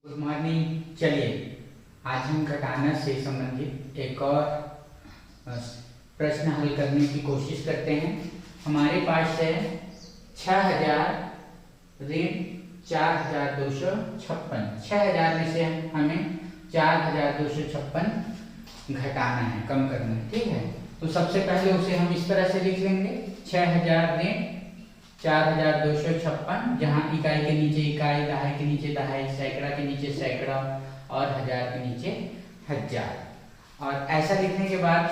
Good morning. चलिए आज हम घटाना से संबंधित एक और प्रश्न हल करने की कोशिश करते हैं। हमारे पास है 6000 ऋण 4256। 6000 में से हमें 4256 घटाना है, कम करना है। ठीक है, तो सबसे पहले उसे हम इस तरह से लिख लेंगे 6000 ऋण 4256, जहाँ इकाई के नीचे इकाई, दहाई के नीचे दहाई, सैकड़ा के नीचे सैकड़ा और हजार के नीचे हजार। और ऐसा लिखने के बाद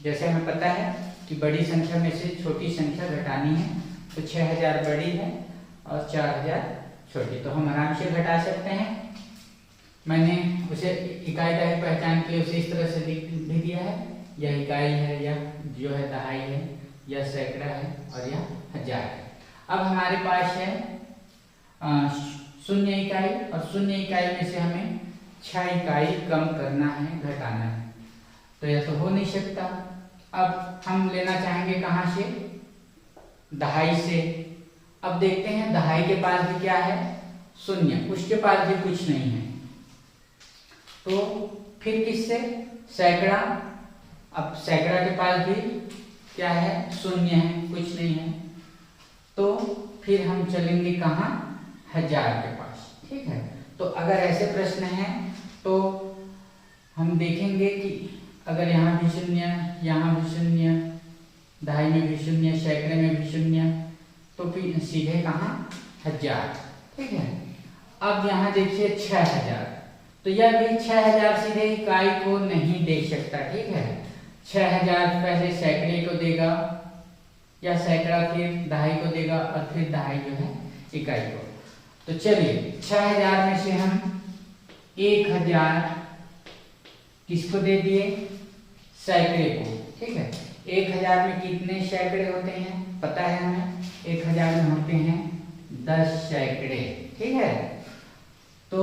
जैसे हमें पता है कि बड़ी संख्या में से छोटी संख्या घटानी है, तो 6000 बड़ी है और 4000 छोटी, तो हम आराम से घटा सकते हैं। मैंने उसे इकाई दहाई पहचान के उसे इस तरह से लिख भी दिया है, यह इकाई है, यह जो है दहाई है, यह सैकड़ा है और यह हजार है। अब हमारे पास है 0 इकाई, और 0 इकाई में से हमें 6 इकाई कम करना है, घटाना है, तो यह तो हो नहीं सकता। अब हम लेना चाहेंगे कहाँ से? दहाई से। अब देखते हैं दहाई के पास भी क्या है? 0, उसके पास भी कुछ नहीं है, तो फिर किससे? सैकड़ा। अब सैकड़ा के पास भी क्या है? 0 है, कुछ नहीं है, तो फिर हम चलेंगे कहाँ? हजार के पास। ठीक है, तो अगर ऐसे प्रश्न हैं तो हम देखेंगे कि अगर यहाँ भी 0, यहाँ भी 0, दहाई में भी 0, सैकड़े में भी 0, तो फिर सीधे कहाँ? हजार। ठीक है, अब यहाँ देखिए 6000, तो यह भी 6000 सीधे इकाई को नहीं दे सकता। ठीक है, 6000 पहले सैकड़े को देगा, या सैकड़ा फिर दहाई को देगा, और फिर दहाई जो है इकाई को। तो चलिए 6000 में से हम 1000 किसको दे दिए? सैकड़े को। ठीक है, 1000 में कितने सैकड़े होते हैं पता है हमें? 1000 में होते हैं 10 सैकड़े। ठीक है, तो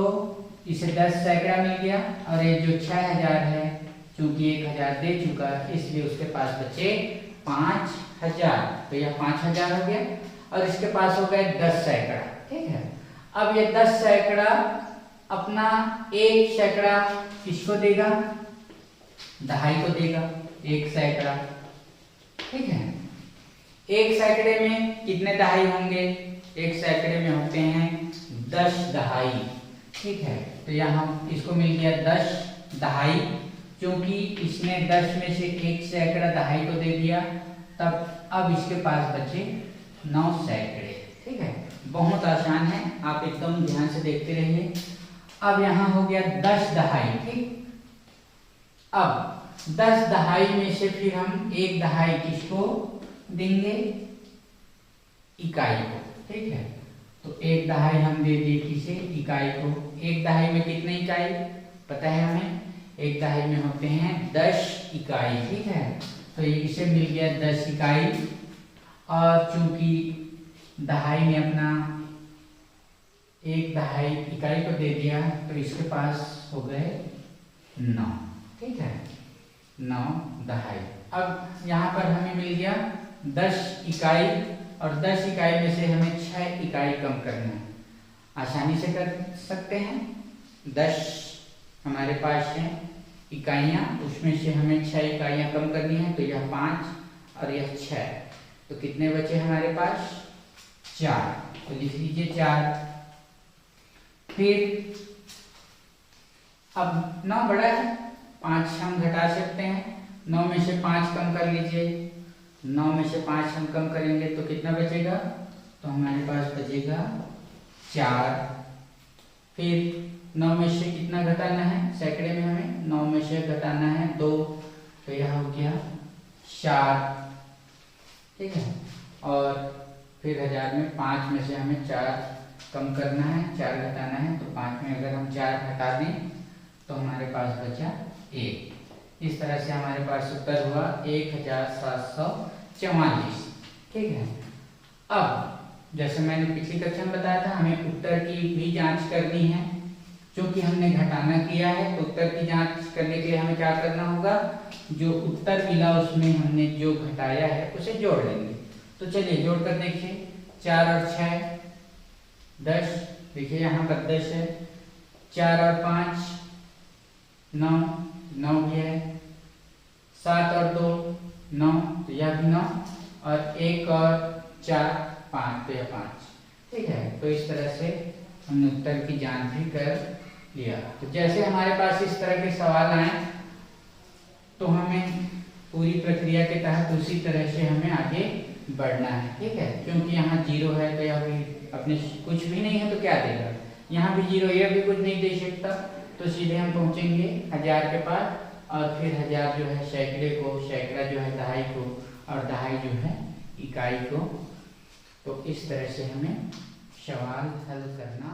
इसे 10 सैकड़ा मिल गया, और ये जो 6000 है चूंकि 1000 दे चुका है, इसलिए उसके पास बचे 5000, तो यह 5000 हो गया, और इसके पास हो गए 10 सैकड़ा। ठीक है, अब ये 10 सैकड़ा अपना 1 सैकड़ा किसको देगा? दहाई को देगा, 1 सैकड़ा। ठीक है, 1 सैकड़े में कितने दहाई होंगे? 1 सैकड़े में होते हैं 10 दहाई। ठीक है, तो यहाँ इसको मिल गया 10 दहाई, क्योंकि इसने 10 में से 1 सैकड़ा दहाई को दे दिया, तब अब इसके पास बचे 9 सैकड़े। ठीक है, बहुत आसान है, आप एकदम ध्यान से देखते रहिए। अब यहाँ हो गया 10 दहाई। ठीक, अब 10 दहाई में से फिर हम 1 दहाई किसको देंगे? इकाई को। ठीक है, तो 1 दहाई हम दे दिए किसे? इकाई को। 1 दहाई में कितने इकाई पता है हमें? 1 दहाई में होते हैं 10 इकाई। ठीक है, तो इसे मिल गया 10 इकाई, और चूंकि दहाई में अपना 1 दहाई इकाई को दे दिया, तो इसके पास हो गए 9। ठीक है, 9 दहाई। अब यहाँ पर हमें मिल गया 10 इकाई, और 10 इकाई में से हमें 6 इकाई कम करना है। आसानी से कर सकते हैं। 10 हमारे पास है इकाइयाँ, उसमें से हमें 6 इकाइयाँ कम करनी है, तो यह 5 और यह 6, तो कितने बचे हमारे पास? 4, तो लिख लीजिए 4। फिर अब 9 बड़ा है, 5 हम घटा सकते हैं, 9 में से 5 कम कर लीजिए, 9 में से 5 हम कम करेंगे तो कितना बचेगा? तो हमारे पास बचेगा 4। फिर 9 में से कितना घटाना है? सैकड़े में हमें 9 में से घटाना है 2, तो यह हो गया 4। ठीक है, और फिर 1000 में 5 में से हमें 4 कम करना है, 4 घटाना है, तो 5 में अगर हम 4 घटा दें तो हमारे पास बचा 1। इस तरह से हमारे पास उत्तर हुआ 1744। ठीक है, अब जैसे मैंने पिछली कक्षा में बताया था, हमें उत्तर की भी जांच करनी है। क्योंकि हमने घटाना किया है, तो उत्तर की जांच करने के लिए हमें क्या करना होगा? जो उत्तर मिला उसमें हमने जो घटाया है उसे जोड़ लेंगे। तो चलिए जोड़ कर देखिए, 4 और 6 10, देखिए यहाँ पर 10 है, 4 और 5 9, 9 भी है। 7 और 2 9, तो यह भी 9, और 1 और 4 5, तो यह 5। ठीक है, तो इस तरह से हमने उत्तर की जांच भी कर लिया। तो जैसे हमारे पास इस तरह के सवाल आए तो हमें पूरी प्रक्रिया के तहत उसी तरह से हमें आगे बढ़ना है। ठीक है, क्योंकि यहाँ 0 है तो यह भी अपने कुछ भी नहीं है तो क्या देगा, यहाँ भी 0, यह भी कुछ नहीं दे सकता, तो सीधे हम पहुँचेंगे 1000 के पास, और फिर 1000 जो है सैकड़े को, सैकड़ा जो है दहाई को, और दहाई जो है इकाई को। तो इस तरह से हमें सवाल हल करना